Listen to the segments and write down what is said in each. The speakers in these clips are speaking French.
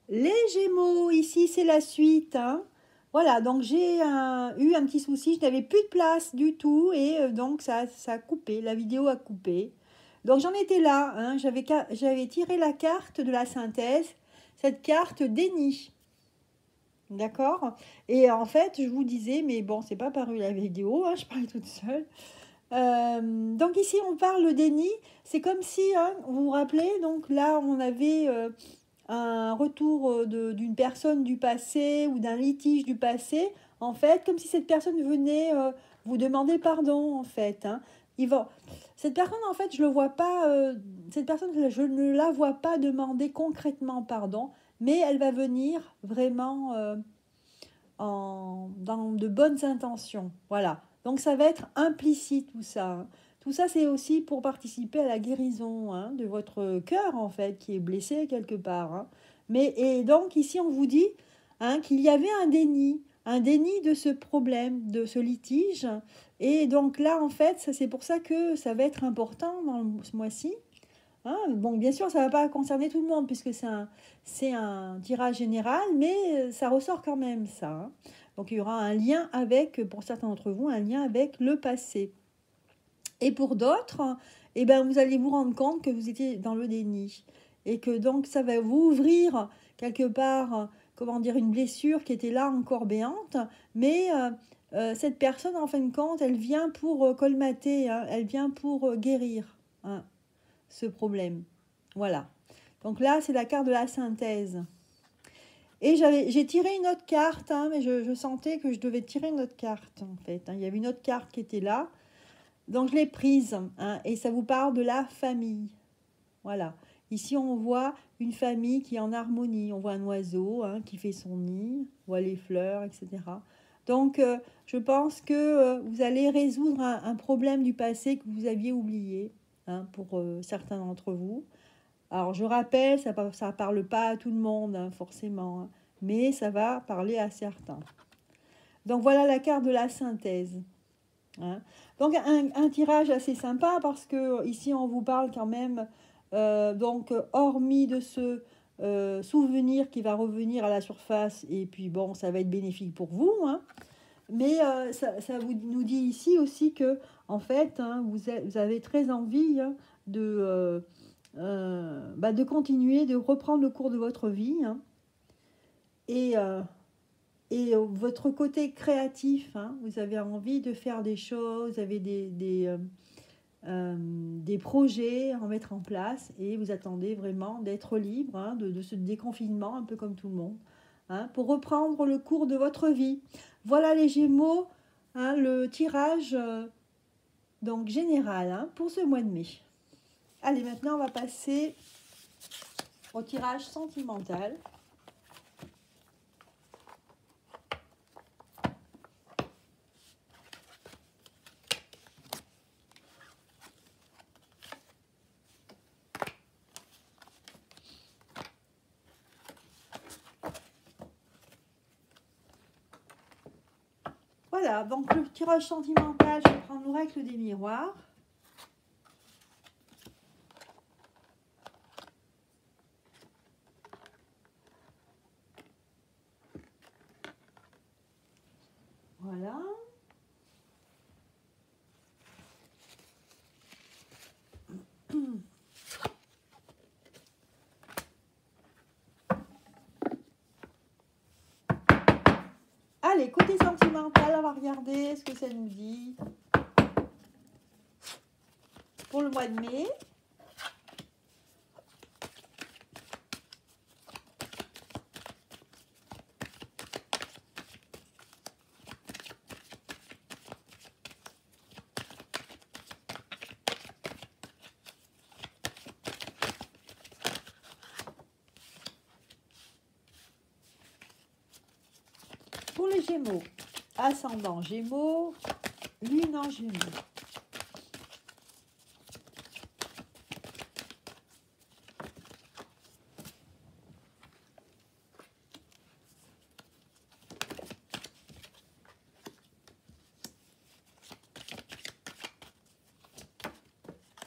Les Gémeaux, ici c'est la suite, hein. Voilà, donc j'ai eu un petit souci, je n'avais plus de place du tout et donc ça a coupé, la vidéo a coupé. Donc j'en étais là, hein, j'avais tiré la carte de la synthèse, cette carte déni, d'accord? Et en fait, je vous disais, mais bon, c'est pas paru la vidéo, hein, je parlais toute seule. Donc ici, on parle déni, c'est comme si, hein, vous vous rappelez, donc là, on avait un retour d'une personne du passé ou d'un litige du passé, en fait, comme si cette personne venait vous demander pardon, en fait, hein. Il va... Cette personne, en fait, je le vois pas, cette personne, je ne la vois pas demander concrètement pardon, mais elle va venir vraiment dans de bonnes intentions. Voilà. Donc ça va être implicite tout ça, hein. Tout ça, c'est aussi pour participer à la guérison, hein, de votre cœur, en fait, qui est blessé quelque part, hein. Mais, et donc, ici, on vous dit, hein, qu'il y avait un déni de ce problème, de ce litige. Et donc là, en fait, c'est pour ça que ça va être important ce mois-ci. Hein, bon, bien sûr, ça ne va pas concerner tout le monde puisque c'est un tirage général, mais ça ressort quand même, ça, hein. Donc, il y aura un lien avec, pour certains d'entre vous, un lien avec le passé. Et pour d'autres, eh ben, vous allez vous rendre compte que vous étiez dans le déni. Et que donc, ça va vous ouvrir quelque part, comment dire, une blessure qui était là encore béante. Mais cette personne, en fin de compte, elle vient pour colmater, hein, elle vient pour guérir, hein, ce problème. Voilà. Donc là, c'est la carte de la synthèse. Et j'ai tiré une autre carte, hein, mais je sentais que je devais tirer une autre carte, en fait, hein. Il y avait une autre carte qui était là. Donc je l'ai prise, hein, et ça vous parle de la famille. Voilà. Ici, on voit une famille qui est en harmonie. On voit un oiseau, hein, qui fait son nid, on voit les fleurs, etc. Donc, je pense que vous allez résoudre un problème du passé que vous aviez oublié, hein, pour certains d'entre vous. Alors, je rappelle, ça ne parle pas à tout le monde, hein, forcément, hein, mais ça va parler à certains. Donc, voilà la carte de la synthèse, hein. Donc, un tirage assez sympa parce que ici, on vous parle quand même, donc, hormis de ce souvenir qui va revenir à la surface, et puis bon, ça va être bénéfique pour vous, hein. Mais ça nous dit ici aussi que, en fait, hein, vous avez très envie, hein, de continuer, de reprendre le cours de votre vie, hein. Et, votre côté créatif, hein, vous avez envie de faire des choses, vous avez des projets à mettre en place et vous attendez vraiment d'être libre, hein, de ce déconfinement, un peu comme tout le monde, hein, pour reprendre le cours de votre vie. Voilà les Gémeaux, hein, le tirage donc général, hein, pour ce mois de mai. Allez, maintenant on va passer au tirage sentimental. Voilà, donc le tirage sentimental, je vais prendre l'oracle des miroirs. Voilà. Allez, côté sentimental, on va regarder ce que ça nous dit pour le mois de mai. Pour les Gémeaux, ascendant Gémeaux, lune en Gémeaux.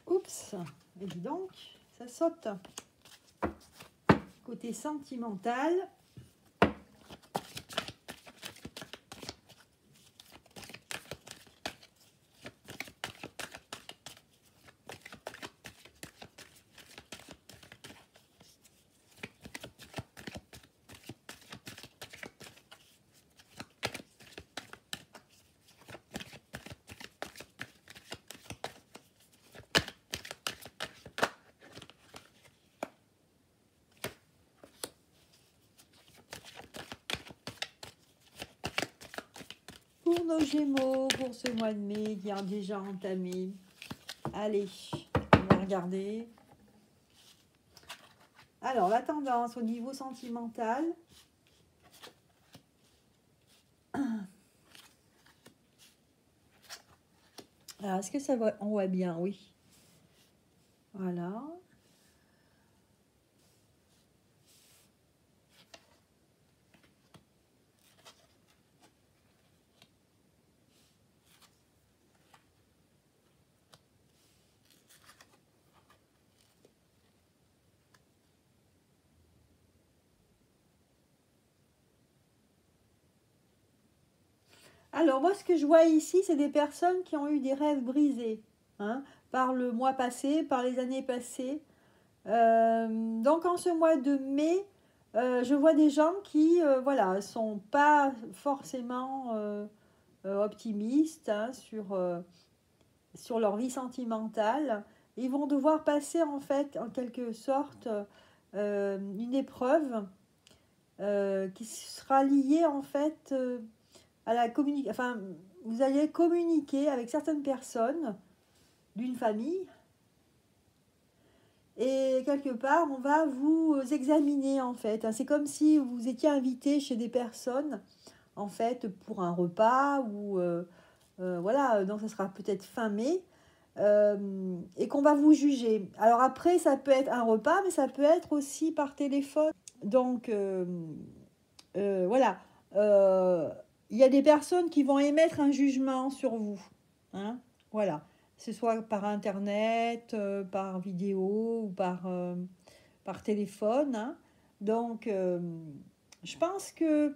Oups, et dis donc, ça saute. côté sentimental. Pour nos Gémeaux, pour ce mois de mai qui a déjà entamé. Allez, on va regarder. Alors, la tendance au niveau sentimental. Alors, est-ce que ça va? On voit bien, oui. Voilà. Alors, moi, ce que je vois ici, c'est des personnes qui ont eu des rêves brisés, hein, par le mois passé, par les années passées. Donc, en ce mois de mai, je vois des gens qui, voilà, sont pas forcément optimistes, hein, sur leur vie sentimentale. Ils vont devoir passer, en fait, en quelque sorte, une épreuve qui sera liée, en fait, à la communication. Enfin, vous allez communiquer avec certaines personnes d'une famille et quelque part, on va vous examiner, en fait. C'est comme si vous étiez invité chez des personnes, en fait, pour un repas ou voilà, donc ça sera peut-être fin mai. Et qu'on va vous juger. Alors après, ça peut être un repas, mais ça peut être aussi par téléphone. Donc, voilà. Il y a des personnes qui vont émettre un jugement sur vous. Hein, voilà. Que ce soit par Internet, par vidéo ou par téléphone. Hein. Donc, je pense que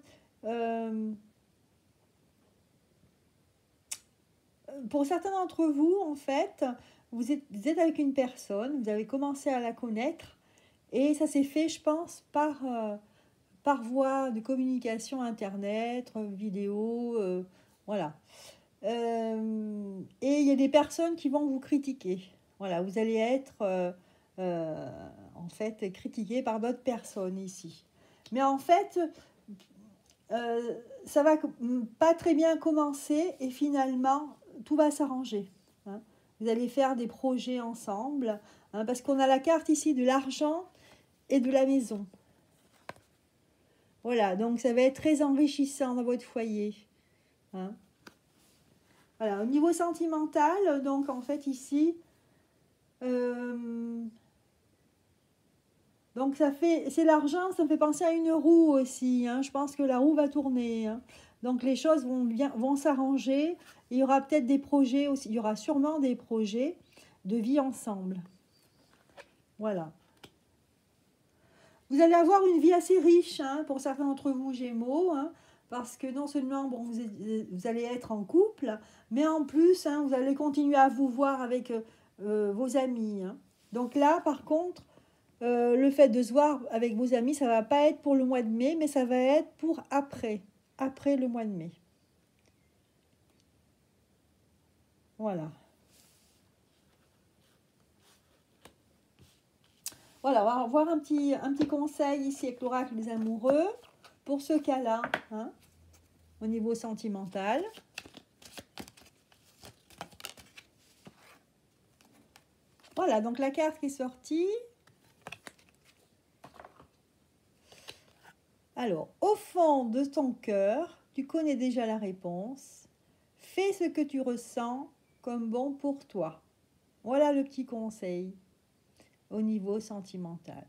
pour certains d'entre vous, en fait, vous êtes avec une personne, vous avez commencé à la connaître et ça s'est fait, je pense, par voie de communication Internet, vidéo, voilà. Et il y a des personnes qui vont vous critiquer. Voilà, vous allez être en fait critiqué par d'autres personnes ici. Mais en fait, ça va pas très bien commencer et finalement, tout va s'arranger. Hein. Vous allez faire des projets ensemble, hein, parce qu'on a la carte ici de l'argent et de la maison. Voilà, donc ça va être très enrichissant dans votre foyer. Hein. Voilà, au niveau sentimental, donc en fait ici, donc c'est l'argent, ça me fait penser à une roue aussi. Hein. Je pense que la roue va tourner. Hein. Donc les choses vont s'arranger. Il y aura peut-être des projets aussi. Il y aura sûrement des projets de vie ensemble. Voilà. Vous allez avoir une vie assez riche, hein, pour certains d'entre vous Gémeaux, hein, parce que non seulement bon, vous allez être en couple, mais en plus, hein, vous allez continuer à vous voir avec vos amis. Hein. Donc là, par contre, le fait de se voir avec vos amis, ça ne va pas être pour le mois de mai, mais ça va être pour après le mois de mai. Voilà. Voilà, on va voir un petit conseil ici avec l'oracle des amoureux pour ce cas-là, hein, au niveau sentimental. Voilà, donc la carte qui est sortie. Alors, au fond de ton cœur, tu connais déjà la réponse. Fais ce que tu ressens comme bon pour toi. Voilà le petit conseil au niveau sentimental.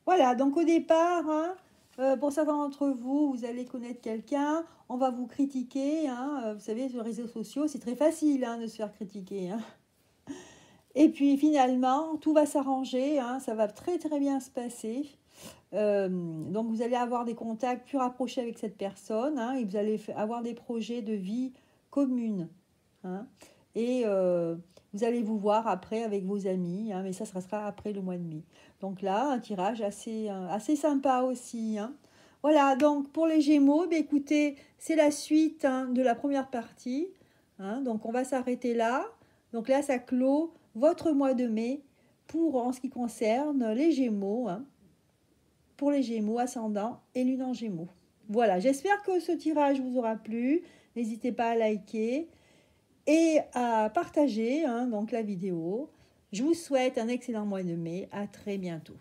Voilà, donc au départ, hein, pour certains d'entre vous, vous allez connaître quelqu'un, on va vous critiquer. Hein, vous savez, sur les réseaux sociaux, c'est très facile, hein, de se faire critiquer. Hein. Et puis finalement, tout va s'arranger, hein, ça va très très bien se passer. Donc vous allez avoir des contacts plus rapprochés avec cette personne, hein, et vous allez avoir des projets de vie communes, hein. Et vous allez vous voir après avec vos amis, hein, mais ça sera après le mois de mai. Donc là, un tirage assez sympa aussi, hein. Voilà, donc pour les Gémeaux, ben écoutez, c'est la suite, hein, de la première partie, hein. Donc on va s'arrêter là. Donc là, ça clôt votre mois de mai pour en ce qui concerne les Gémeaux, hein, pour les Gémeaux, ascendant et lune en Gémeaux. Voilà, j'espère que ce tirage vous aura plu. N'hésitez pas à liker et à partager, hein, donc la vidéo. Je vous souhaite un excellent mois de mai. À très bientôt.